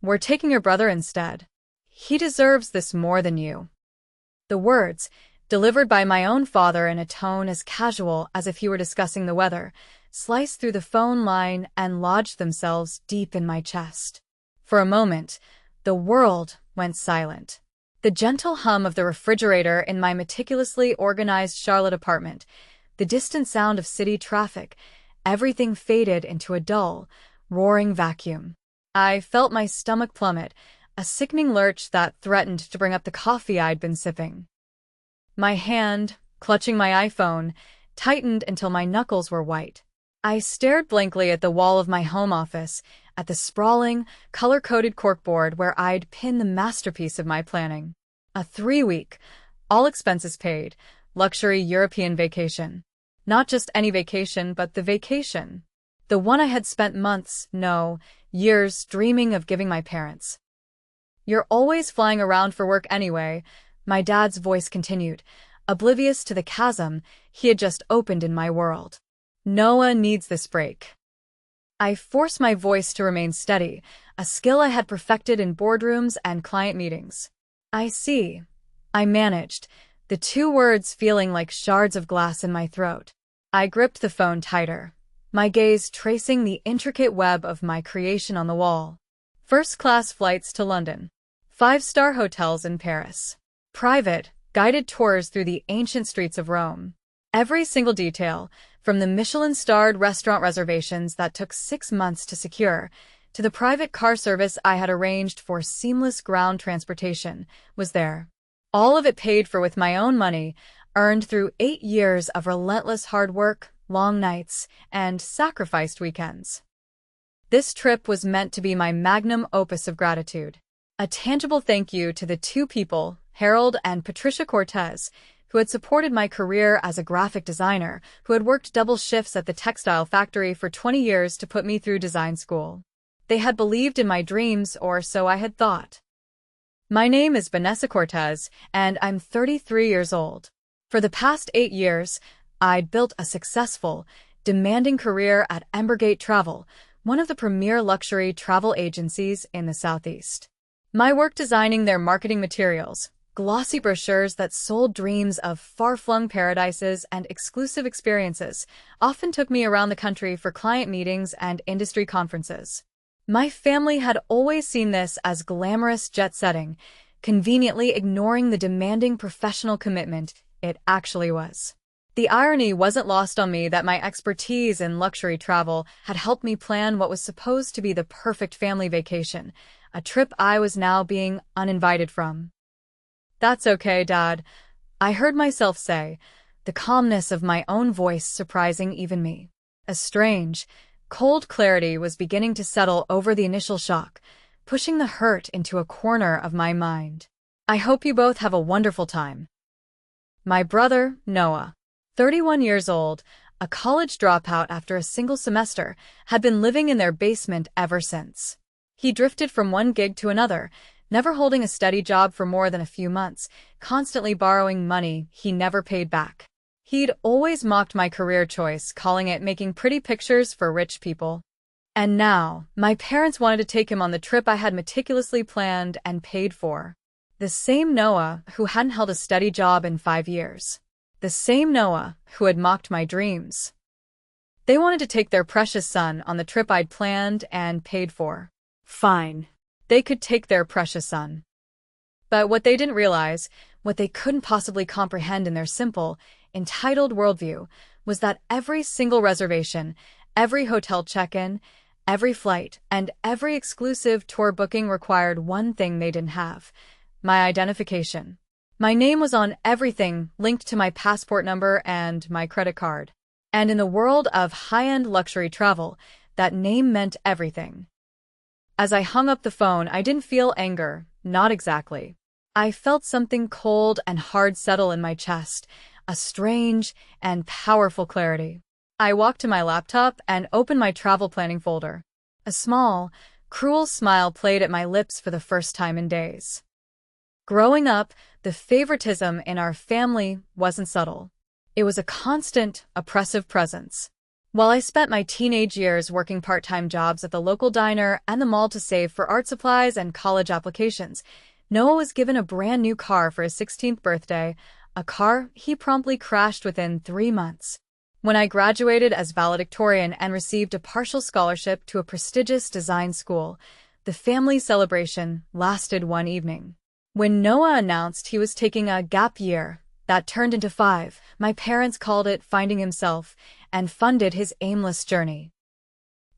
We're taking your brother instead. He deserves this more than you." The words, delivered by my own father in a tone as casual as if he were discussing the weather, sliced through the phone line and lodged themselves deep in my chest. For a moment, the world went silent. The gentle hum of the refrigerator in my meticulously organized Charlotte apartment, the distant sound of city traffic, everything faded into a dull, roaring vacuum. I felt my stomach plummet, a sickening lurch that threatened to bring up the coffee I'd been sipping. My hand, clutching my iPhone, tightened until my knuckles were white. I stared blankly at the wall of my home office, at the sprawling, color-coded corkboard where I'd pinned the masterpiece of my planning. A 3-week, all expenses paid, luxury European vacation. Not just any vacation, but the vacation. The one I had spent months, no, years dreaming of giving my parents. "You're always flying around for work anyway," my dad's voice continued, oblivious to the chasm he had just opened in my world. "Noah needs this break." I forced my voice to remain steady, a skill I had perfected in boardrooms and client meetings. "I see," I managed, the 2 words feeling like shards of glass in my throat. I gripped the phone tighter, my gaze tracing the intricate web of my creation on the wall. First-class flights to London. 5-star hotels in Paris. Private, guided tours through the ancient streets of Rome. Every single detail, from the Michelin-starred restaurant reservations that took 6 months to secure, to the private car service I had arranged for seamless ground transportation, was there. All of it paid for with my own money, earned through 8 years of relentless hard work, long nights, and sacrificed weekends. This trip was meant to be my magnum opus of gratitude. A tangible thank you to the 2 people, Harold and Patricia Cortez, who had supported my career as a graphic designer, who had worked double shifts at the textile factory for 20 years to put me through design school. They had believed in my dreams, or so I had thought. My name is Vanessa Cortez, and I'm 33 years old. For the past 8 years, I'd built a successful, demanding career at Embergate Travel, one of the premier luxury travel agencies in the Southeast. My work designing their marketing materials, glossy brochures that sold dreams of far-flung paradises and exclusive experiences, often took me around the country for client meetings and industry conferences. My family had always seen this as glamorous jet-setting, conveniently ignoring the demanding professional commitment it actually was. The irony wasn't lost on me that my expertise in luxury travel had helped me plan what was supposed to be the perfect family vacation, a trip I was now being uninvited from. "That's okay, Dad," I heard myself say, the calmness of my own voice surprising even me. A strange, cold clarity was beginning to settle over the initial shock, pushing the hurt into a corner of my mind. "I hope you both have a wonderful time." My brother, Noah, 31 years old, a college dropout after a single semester, had been living in their basement ever since. He drifted from one gig to another, never holding a steady job for more than a few months, constantly borrowing money he never paid back. He'd always mocked my career choice, calling it making pretty pictures for rich people. And now, my parents wanted to take him on the trip I had meticulously planned and paid for. The same Noah who hadn't held a steady job in 5 years. The same Noah who had mocked my dreams. They wanted to take their precious son on the trip I'd planned and paid for. Fine. They could take their precious son. But what they didn't realize, what they couldn't possibly comprehend in their simple, entitled worldview, was that every single reservation, every hotel check-in, every flight, and every exclusive tour booking required one thing they didn't have: my identification. My name was on everything linked to my passport number and my credit card. And in the world of high-end luxury travel, that name meant everything. As I hung up the phone, I didn't feel anger, not exactly. I felt something cold and hard settle in my chest, a strange and powerful clarity. I walked to my laptop and opened my travel planning folder. A small, cruel smile played at my lips for the first time in days. Growing up, the favoritism in our family wasn't subtle. It was a constant, oppressive presence. While I spent my teenage years working part-time jobs at the local diner and the mall to save for art supplies and college applications, Noah was given a brand new car for his 16th birthday, a car he promptly crashed within 3 months. When I graduated as valedictorian and received a partial scholarship to a prestigious design school, the family celebration lasted one evening. When Noah announced he was taking a gap year that turned into 5, my parents called it finding himself and funded his aimless journey.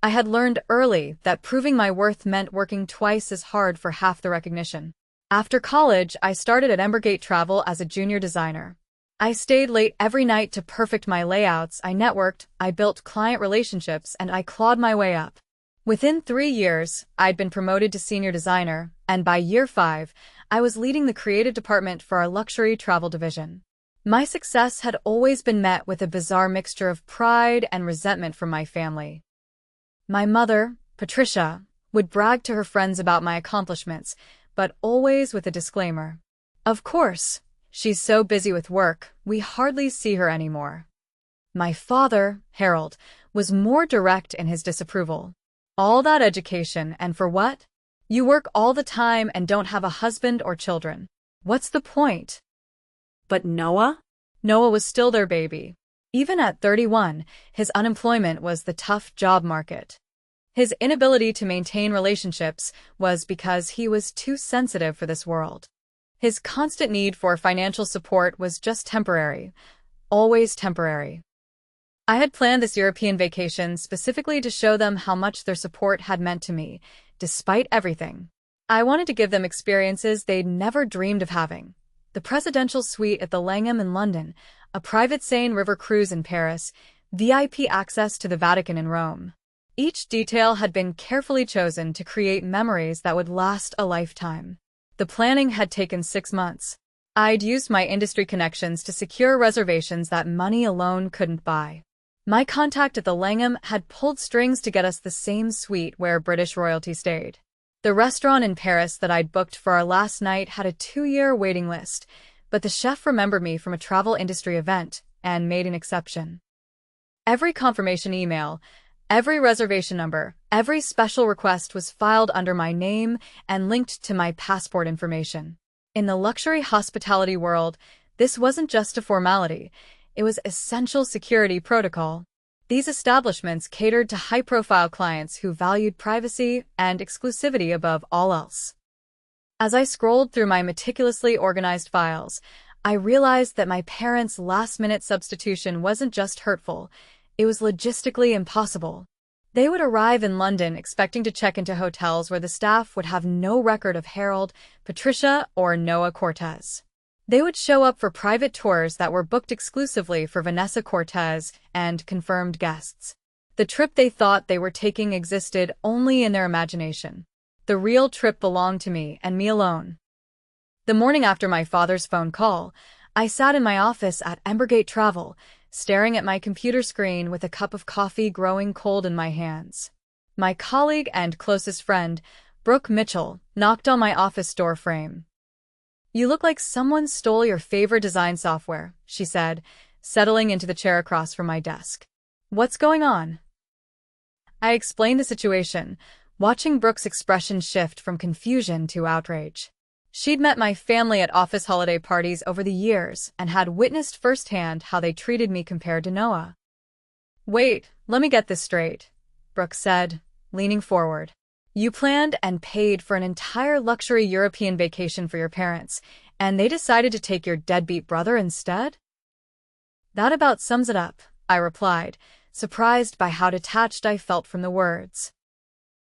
I had learned early that proving my worth meant working twice as hard for half the recognition. After college, I started at Embergate Travel as a junior designer. I stayed late every night to perfect my layouts, I networked, I built client relationships, and I clawed my way up. Within 3 years, I'd been promoted to senior designer, and by year 5, I was leading the creative department for our luxury travel division. My success had always been met with a bizarre mixture of pride and resentment from my family. My mother, Patricia, would brag to her friends about my accomplishments, but always with a disclaimer. Of course, she's so busy with work, we hardly see her anymore. My father, Harold, was more direct in his disapproval. All that education, and for what? You work all the time and don't have a husband or children. What's the point? But Noah? Noah was still their baby. Even at 31, his unemployment was the tough job market. His inability to maintain relationships was because he was too sensitive for this world. His constant need for financial support was just temporary, always temporary. I had planned this European vacation specifically to show them how much their support had meant to me, despite everything. I wanted to give them experiences they'd never dreamed of having. The presidential suite at the Langham in London, a private Seine River cruise in Paris, VIP access to the Vatican in Rome. Each detail had been carefully chosen to create memories that would last a lifetime. The planning had taken 6 months. I'd used my industry connections to secure reservations that money alone couldn't buy. My contact at the Langham had pulled strings to get us the same suite where British royalty stayed. The restaurant in Paris that I'd booked for our last night had a 2-year waiting list, but the chef remembered me from a travel industry event and made an exception. Every confirmation email, every reservation number, every special request was filed under my name and linked to my passport information. In the luxury hospitality world, this wasn't just a formality. It was essential security protocol. These establishments catered to high-profile clients who valued privacy and exclusivity above all else. As I scrolled through my meticulously organized files, I realized that my parents' last-minute substitution wasn't just hurtful, it was logistically impossible. They would arrive in London expecting to check into hotels where the staff would have no record of Harold, Patricia, or Noah Cortez. They would show up for private tours that were booked exclusively for Vanessa Cortez and confirmed guests. The trip they thought they were taking existed only in their imagination. The real trip belonged to me and me alone. The morning after my father's phone call, I sat in my office at Embergate Travel, staring at my computer screen with a cup of coffee growing cold in my hands. My colleague and closest friend, Brooke Mitchell, knocked on my office door frame. "You look like someone stole your favorite design software," she said, settling into the chair across from my desk. "What's going on?" I explained the situation, watching Brooke's expression shift from confusion to outrage. She'd met my family at office holiday parties over the years and had witnessed firsthand how they treated me compared to Noah. "Wait, let me get this straight," Brooke said, leaning forward. "You planned and paid for an entire luxury European vacation for your parents, and they decided to take your deadbeat brother instead?" "That about sums it up," I replied, surprised by how detached I felt from the words.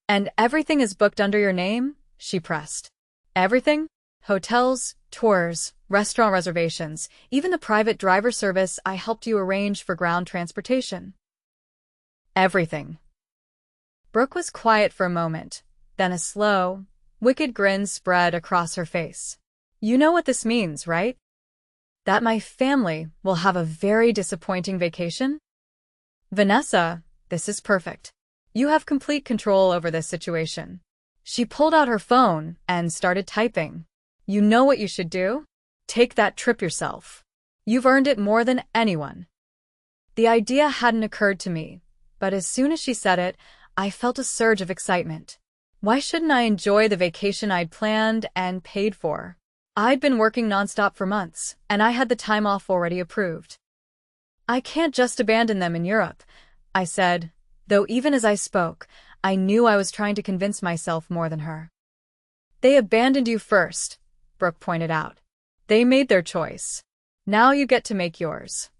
"And everything is booked under your name?" she pressed. "Everything? Hotels, tours, restaurant reservations, even the private driver service I helped you arrange for ground transportation." "Everything." Brooke was quiet for a moment, then a slow, wicked grin spread across her face. "You know what this means, right? That my family will have a very disappointing vacation? Vanessa, this is perfect. You have complete control over this situation." She pulled out her phone and started typing. "You know what you should do? Take that trip yourself. You've earned it more than anyone." The idea hadn't occurred to me, But as soon as she said it, I felt a surge of excitement. Why shouldn't I enjoy the vacation I'd planned and paid for? I'd been working nonstop for months, and I had the time off already approved. I can't just abandon them in Europe, I said, though even as I spoke, I knew I was trying to convince myself more than her. They abandoned you first, Brooke pointed out. They made their choice. Now you get to make yours.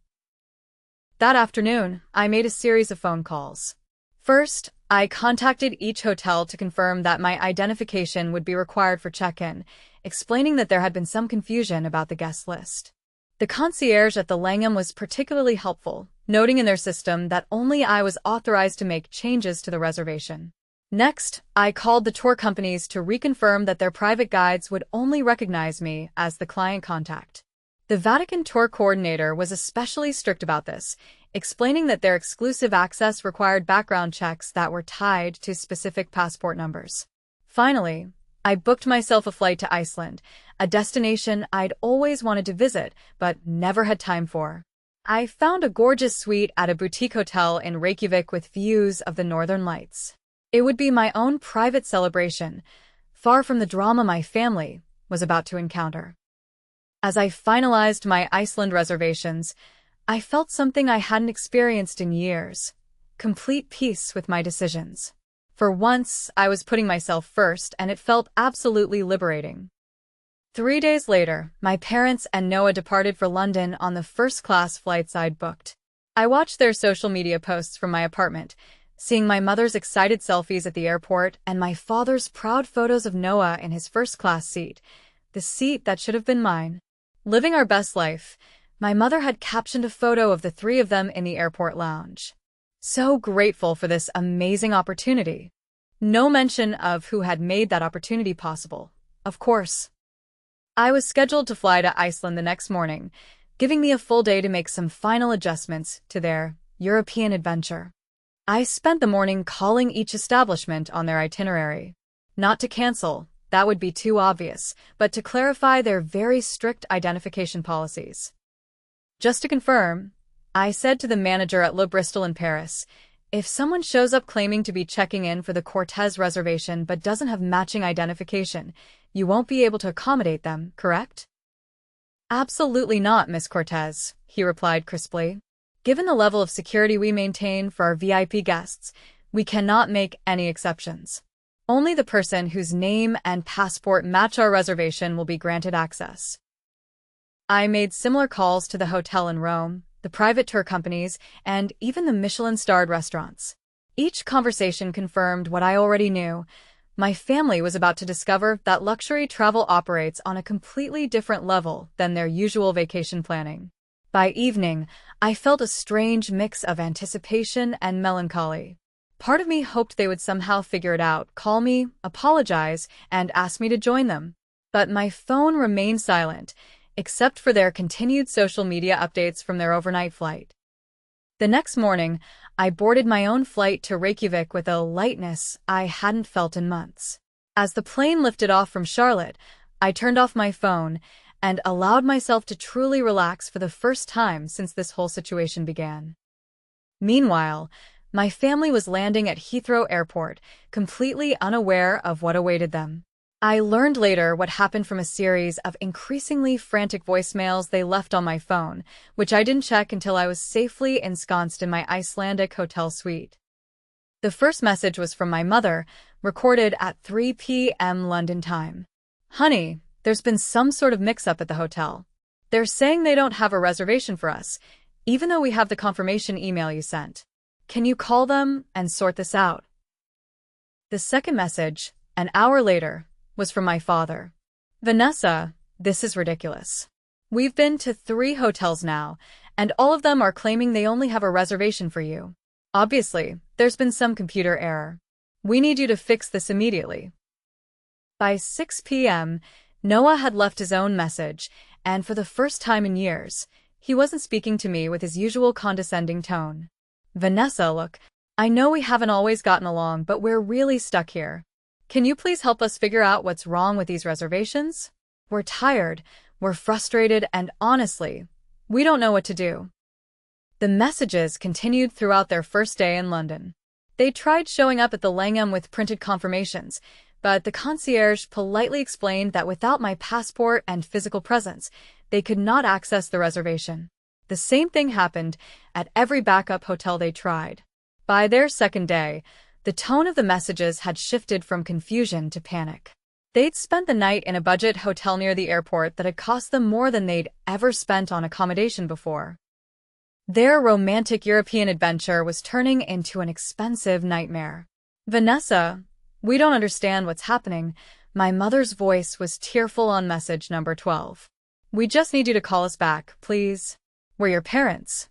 That afternoon, I made a series of phone calls. First, I contacted each hotel to confirm that my identification would be required for check-in, explaining that there had been some confusion about the guest list. The concierge at the Langham was particularly helpful, noting in their system that only I was authorized to make changes to the reservation. Next, I called the tour companies to reconfirm that their private guides would only recognize me as the client contact. The Vatican tour coordinator was especially strict about this, explaining that their exclusive access required background checks that were tied to specific passport numbers. Finally, I booked myself a flight to Iceland, a destination I'd always wanted to visit but never had time for. I found a gorgeous suite at a boutique hotel in Reykjavik with views of the Northern Lights. It would be my own private celebration, far from the drama my family was about to encounter. As I finalized my Iceland reservations, I felt something I hadn't experienced in years: complete peace with my decisions. For once, I was putting myself first, and it felt absolutely liberating. 3 days later, my parents and Noah departed for London on the first-class flights I'd booked. I watched their social media posts from my apartment, seeing my mother's excited selfies at the airport and my father's proud photos of Noah in his first-class seat, the seat that should have been mine. Living our best life, my mother had captioned a photo of the three of them in the airport lounge. So grateful for this amazing opportunity. No mention of who had made that opportunity possible, of course. I was scheduled to fly to Iceland the next morning, giving me a full day to make some final adjustments to their European adventure. I spent the morning calling each establishment on their itinerary. Not to cancel, that would be too obvious, but to clarify their very strict identification policies. Just to confirm, I said to the manager at Le Bristol in Paris, if someone shows up claiming to be checking in for the Cortez reservation but doesn't have matching identification, you won't be able to accommodate them, correct? Absolutely not, Miss Cortez, he replied crisply. Given the level of security we maintain for our VIP guests, we cannot make any exceptions. Only the person whose name and passport match our reservation will be granted access. I made similar calls to the hotel in Rome, the private tour companies, and even the Michelin-starred restaurants. Each conversation confirmed what I already knew. My family was about to discover that luxury travel operates on a completely different level than their usual vacation planning. By evening, I felt a strange mix of anticipation and melancholy. Part of me hoped they would somehow figure it out, call me, apologize, and ask me to join them. But my phone remained silent, except for their continued social media updates from their overnight flight. The next morning, I boarded my own flight to Reykjavik with a lightness I hadn't felt in months. As the plane lifted off from Charlotte, I turned off my phone and allowed myself to truly relax for the first time since this whole situation began. Meanwhile, my family was landing at Heathrow Airport, completely unaware of what awaited them. I learned later what happened from a series of increasingly frantic voicemails they left on my phone, which I didn't check until I was safely ensconced in my Icelandic hotel suite. The first message was from my mother, recorded at 3 p.m. London time. Honey, there's been some sort of mix-up at the hotel. They're saying they don't have a reservation for us, even though we have the confirmation email you sent. Can you call them and sort this out? The second message, an hour later, was from my father. Vanessa, this is ridiculous. We've been to 3 hotels now, and all of them are claiming they only have a reservation for you. Obviously, there's been some computer error. We need you to fix this immediately. By 6 p.m., Noah had left his own message, and for the first time in years, he wasn't speaking to me with his usual condescending tone. Vanessa, look, I know we haven't always gotten along, but we're really stuck here. Can you please help us figure out what's wrong with these reservations? We're tired, we're frustrated, and honestly, we don't know what to do. The messages continued throughout their first day in London. They tried showing up at the Langham with printed confirmations, but the concierge politely explained that without my passport and physical presence, they could not access the reservation. The same thing happened at every backup hotel they tried. By their second day, the tone of the messages had shifted from confusion to panic. They'd spent the night in a budget hotel near the airport that had cost them more than they'd ever spent on accommodation before. Their romantic European adventure was turning into an expensive nightmare. "Vanessa, we don't understand what's happening." My mother's voice was tearful on message number 12. "We just need you to call us back, please. We're your parents."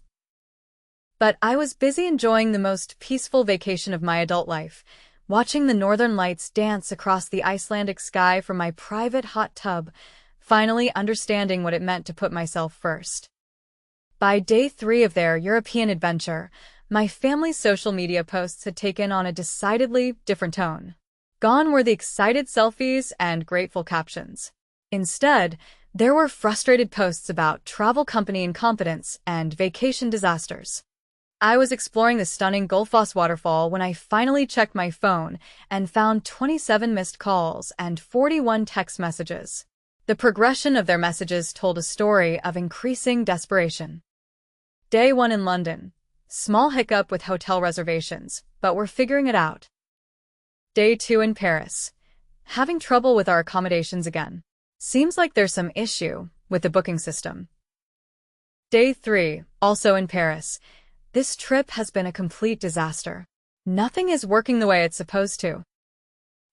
But I was busy enjoying the most peaceful vacation of my adult life, watching the northern lights dance across the Icelandic sky from my private hot tub, finally understanding what it meant to put myself first. By day 3 of their European adventure, my family's social media posts had taken on a decidedly different tone. Gone were the excited selfies and grateful captions. Instead, there were frustrated posts about travel company incompetence and vacation disasters. I was exploring the stunning Gullfoss waterfall when I finally checked my phone and found 27 missed calls and 41 text messages. The progression of their messages told a story of increasing desperation. Day 1 in London. Small hiccup with hotel reservations, but we're figuring it out. Day 2 in Paris. Having trouble with our accommodations again. Seems like there's some issue with the booking system. Day 3, also in Paris. This trip has been a complete disaster. Nothing is working the way it's supposed to.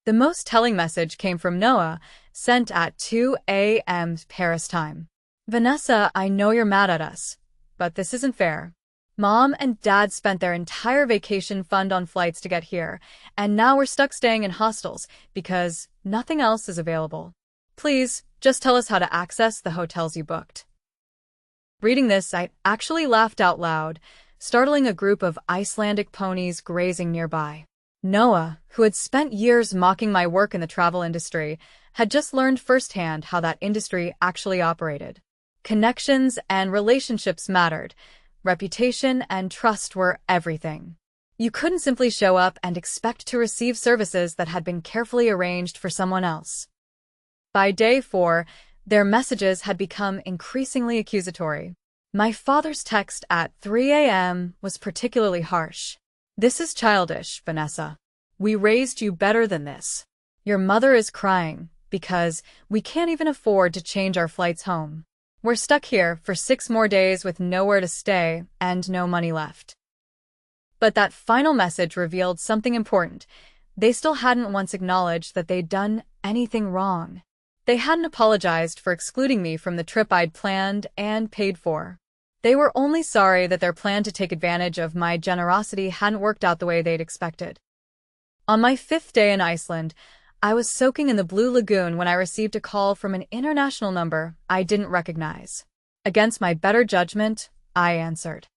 The most telling message came from Noah, sent at 2 a.m. Paris time. "Vanessa, I know you're mad at us, but this isn't fair. Mom and Dad spent their entire vacation fund on flights to get here, and now we're stuck staying in hostels because nothing else is available. Please, just tell us how to access the hotels you booked." Reading this, I actually laughed out loud, startling a group of Icelandic ponies grazing nearby. Noah, who had spent years mocking my work in the travel industry, had just learned firsthand how that industry actually operated. Connections and relationships mattered. Reputation and trust were everything. You couldn't simply show up and expect to receive services that had been carefully arranged for someone else. By day 4, their messages had become increasingly accusatory. My father's text at 3 a.m. was particularly harsh. "This is childish, Vanessa. We raised you better than this. Your mother is crying because we can't even afford to change our flights home. We're stuck here for 6 more days with nowhere to stay and no money left." But that final message revealed something important. They still hadn't once acknowledged that they'd done anything wrong. They hadn't apologized for excluding me from the trip I'd planned and paid for. They were only sorry that their plan to take advantage of my generosity hadn't worked out the way they'd expected. On my 5th day in Iceland, I was soaking in the Blue Lagoon when I received a call from an international number I didn't recognize. Against my better judgment, I answered.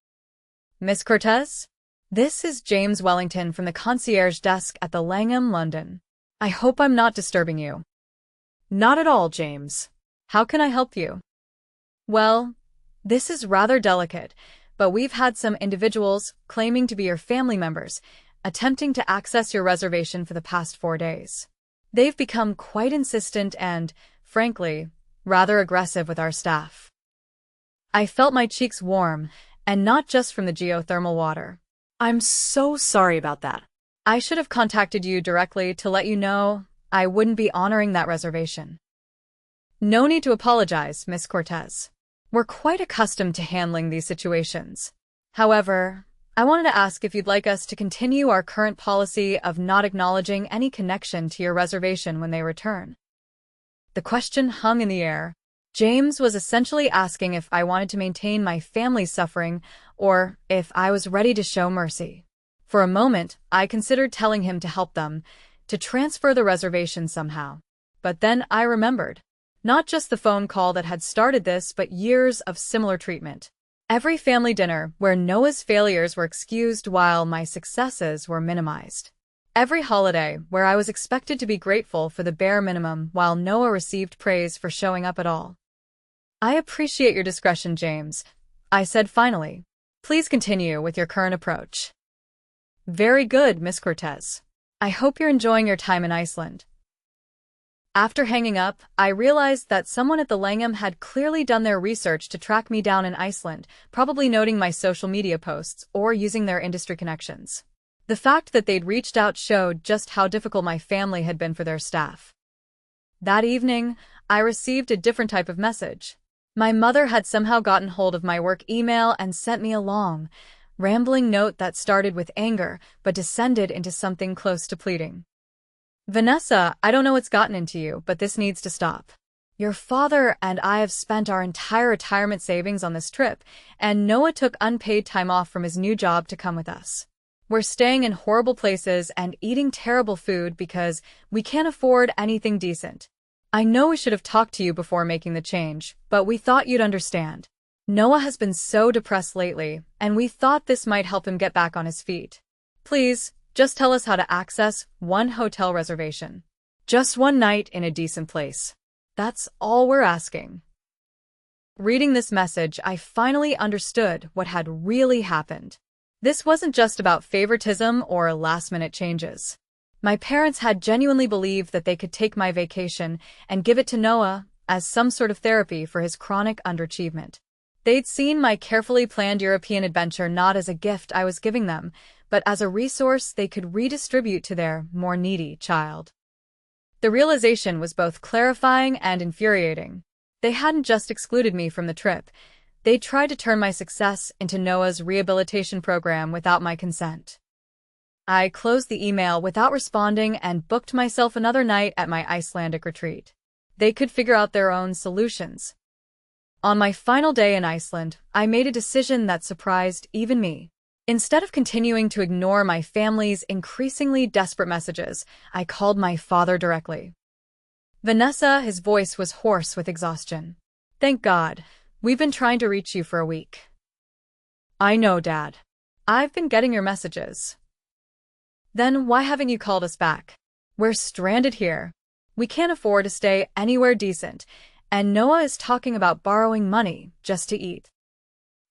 "Miss Cortez? This is James Wellington from the concierge desk at the Langham, London. I hope I'm not disturbing you." "Not at all, James. How can I help you?" "Well, this is rather delicate, but we've had some individuals claiming to be your family members attempting to access your reservation for the past 4 days. They've become quite insistent and, frankly, rather aggressive with our staff." I felt my cheeks warm, and not just from the geothermal water. I'm so sorry about that. I should have contacted you directly to let you know I wouldn't be honoring that reservation. "No need to apologize, Miss Cortez. We're quite accustomed to handling these situations. However, I wanted to ask if you'd like us to continue our current policy of not acknowledging any connection to your reservation when they return." The question hung in the air. James was essentially asking if I wanted to maintain my family's suffering or if I was ready to show mercy. For a moment, I considered telling him to help them, to transfer the reservation somehow. But then I remembered. Not just the phone call that had started this, but years of similar treatment. Every family dinner where Noah's failures were excused while my successes were minimized. Every holiday where I was expected to be grateful for the bare minimum while Noah received praise for showing up at all. "I appreciate your discretion, James," I said finally. Please continue with your current approach. Very good, Miss Cortez. I hope you're enjoying your time in Iceland. After hanging up, I realized that someone at the Langham had clearly done their research to track me down in Iceland, probably noting my social media posts or using their industry connections. The fact that they'd reached out showed just how difficult my family had been for their staff. That evening, I received a different type of message. My mother had somehow gotten hold of my work email and sent me a long, rambling note that started with anger but descended into something close to pleading. Vanessa, I don't know what's gotten into you, but this needs to stop. Your father and I have spent our entire retirement savings on this trip, and Noah took unpaid time off from his new job to come with us. We're staying in horrible places and eating terrible food because we can't afford anything decent. I know we should have talked to you before making the change, but we thought you'd understand. Noah has been so depressed lately, and we thought this might help him get back on his feet. Please, just tell us how to access one hotel reservation. Just one night in a decent place. That's all we're asking. Reading this message, I finally understood what had really happened. This wasn't just about favoritism or last-minute changes. My parents had genuinely believed that they could take my vacation and give it to Noah as some sort of therapy for his chronic underachievement. They'd seen my carefully planned European adventure not as a gift I was giving them, but as a resource they could redistribute to their more needy child. The realization was both clarifying and infuriating. They hadn't just excluded me from the trip. They tried to turn my success into Noah's rehabilitation program without my consent. I closed the email without responding and booked myself another night at my Icelandic retreat. They could figure out their own solutions. On my final day in Iceland, I made a decision that surprised even me. Instead of continuing to ignore my family's increasingly desperate messages, I called my father directly. Vanessa, his voice was hoarse with exhaustion. Thank God. We've been trying to reach you for a week. I know, Dad. I've been getting your messages. Then why haven't you called us back? We're stranded here. We can't afford to stay anywhere decent, and Noah is talking about borrowing money just to eat.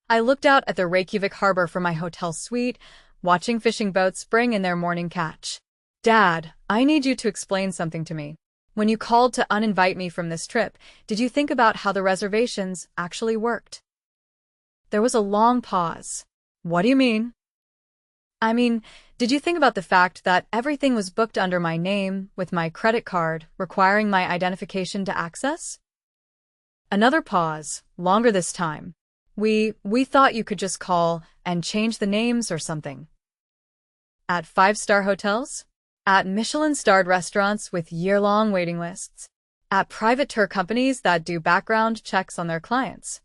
I looked out at the Reykjavik harbor from my hotel suite, watching fishing boats bring in their morning catch. Dad, I need you to explain something to me. When you called to uninvite me from this trip, did you think about how the reservations actually worked? There was a long pause. What do you mean? I mean, did you think about the fact that everything was booked under my name, with my credit card, requiring my identification to access? Another pause, longer this time. We thought you could just call and change the names or something. At 5-star hotels? At Michelin-starred restaurants with year-long waiting lists? At private tour companies that do background checks on their clients?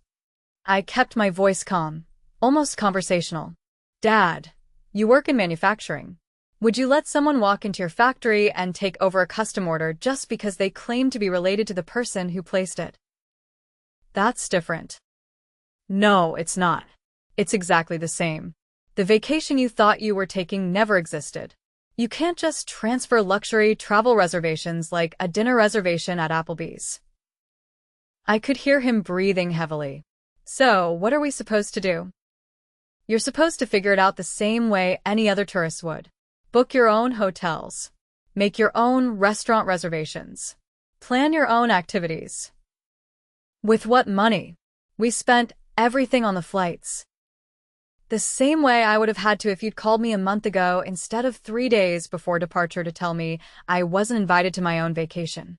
I kept my voice calm, almost conversational. Dad, you work in manufacturing. Would you let someone walk into your factory and take over a custom order just because they claim to be related to the person who placed it? That's different. No, it's not. It's exactly the same. The vacation you thought you were taking never existed. You can't just transfer luxury travel reservations like a dinner reservation at Applebee's. I could hear him breathing heavily. So, what are we supposed to do? You're supposed to figure it out the same way any other tourist would. Book your own hotels. Make your own restaurant reservations. Plan your own activities. With what money? We spent everything on the flights. The same way I would have had to if you'd called me a month ago instead of 3 days before departure to tell me I wasn't invited to my own vacation.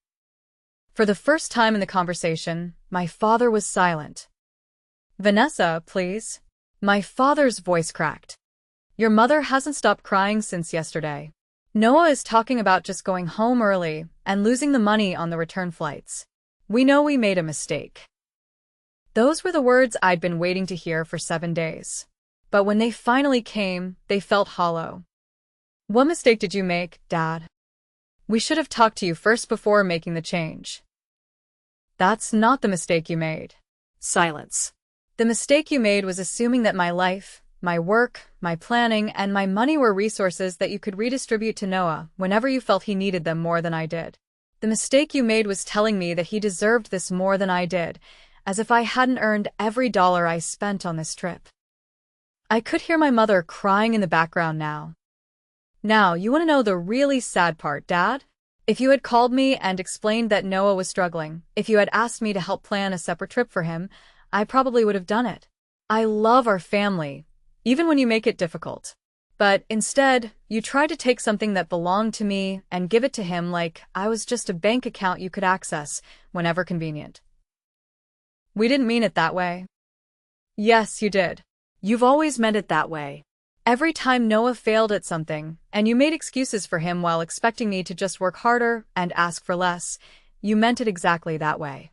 For the first time in the conversation, my father was silent. Vanessa, please. My father's voice cracked. Your mother hasn't stopped crying since yesterday. Noah is talking about just going home early and losing the money on the return flights. We know we made a mistake. Those were the words I'd been waiting to hear for 7 days. But when they finally came, they felt hollow. What mistake did you make, Dad? We should have talked to you first before making the change. That's not the mistake you made. Silence. The mistake you made was assuming that my life, my work, my planning, and my money were resources that you could redistribute to Noah whenever you felt he needed them more than I did. The mistake you made was telling me that he deserved this more than I did, as if I hadn't earned every dollar I spent on this trip. I could hear my mother crying in the background now. Now, you want to know the really sad part, Dad? If you had called me and explained that Noah was struggling, if you had asked me to help plan a separate trip for him, I probably would have done it. I love our family, even when you make it difficult. But instead, you try to take something that belonged to me and give it to him like I was just a bank account you could access whenever convenient. We didn't mean it that way. Yes, you did. You've always meant it that way. Every time Noah failed at something, and you made excuses for him while expecting me to just work harder and ask for less, you meant it exactly that way.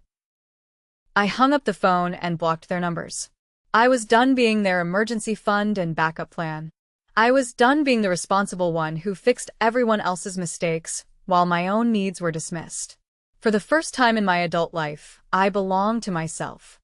I hung up the phone and blocked their numbers. I was done being their emergency fund and backup plan. I was done being the responsible one who fixed everyone else's mistakes while my own needs were dismissed. For the first time in my adult life, I belonged to myself.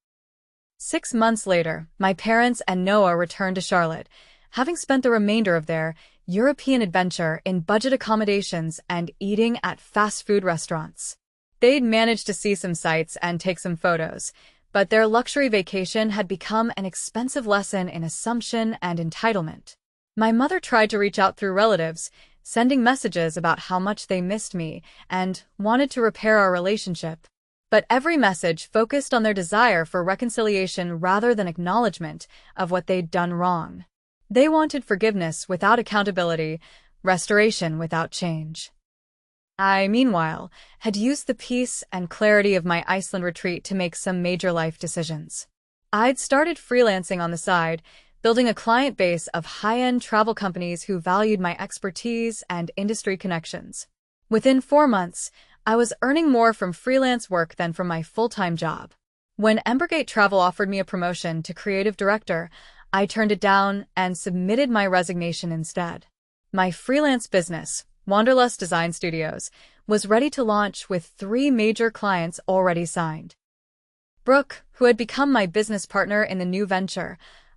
6 months later, my parents and Noah returned to Charlotte, having spent the remainder of their European adventure in budget accommodations and eating at fast food restaurants. They'd managed to see some sights and take some photos, but their luxury vacation had become an expensive lesson in assumption and entitlement. My mother tried to reach out through relatives, sending messages about how much they missed me and wanted to repair our relationship. But every message focused on their desire for reconciliation rather than acknowledgement of what they'd done wrong. They wanted forgiveness without accountability, restoration without change. I, meanwhile, had used the peace and clarity of my Iceland retreat to make some major life decisions. I'd started freelancing on the side, building a client base of high-end travel companies who valued my expertise and industry connections. Within 4 months, I was earning more from freelance work than from my full-time job. When Embergate Travel offered me a promotion to creative director, I turned it down and submitted my resignation instead. My freelance business, Wanderlust Design Studios, was ready to launch with 3 major clients already signed. Brooke, who had become my business partner in the new venture,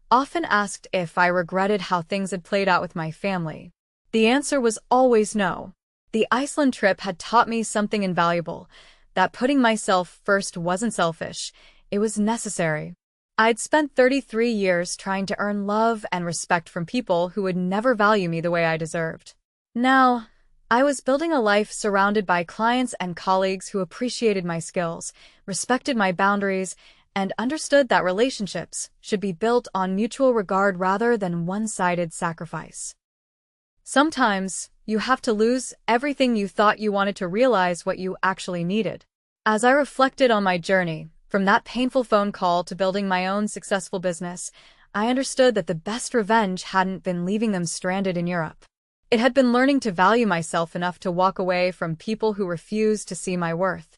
often asked if I regretted how things had played out with my family. The answer was always no. The Iceland trip had taught me something invaluable, that putting myself first wasn't selfish, it was necessary. I'd spent 33 years trying to earn love and respect from people who would never value me the way I deserved. Now, I was building a life surrounded by clients and colleagues who appreciated my skills, respected my boundaries, and understood that relationships should be built on mutual regard rather than one-sided sacrifice. Sometimes, you have to lose everything you thought you wanted to realize what you actually needed. As I reflected on my journey, from that painful phone call to building my own successful business, I understood that the best revenge hadn't been leaving them stranded in Europe. It had been learning to value myself enough to walk away from people who refused to see my worth.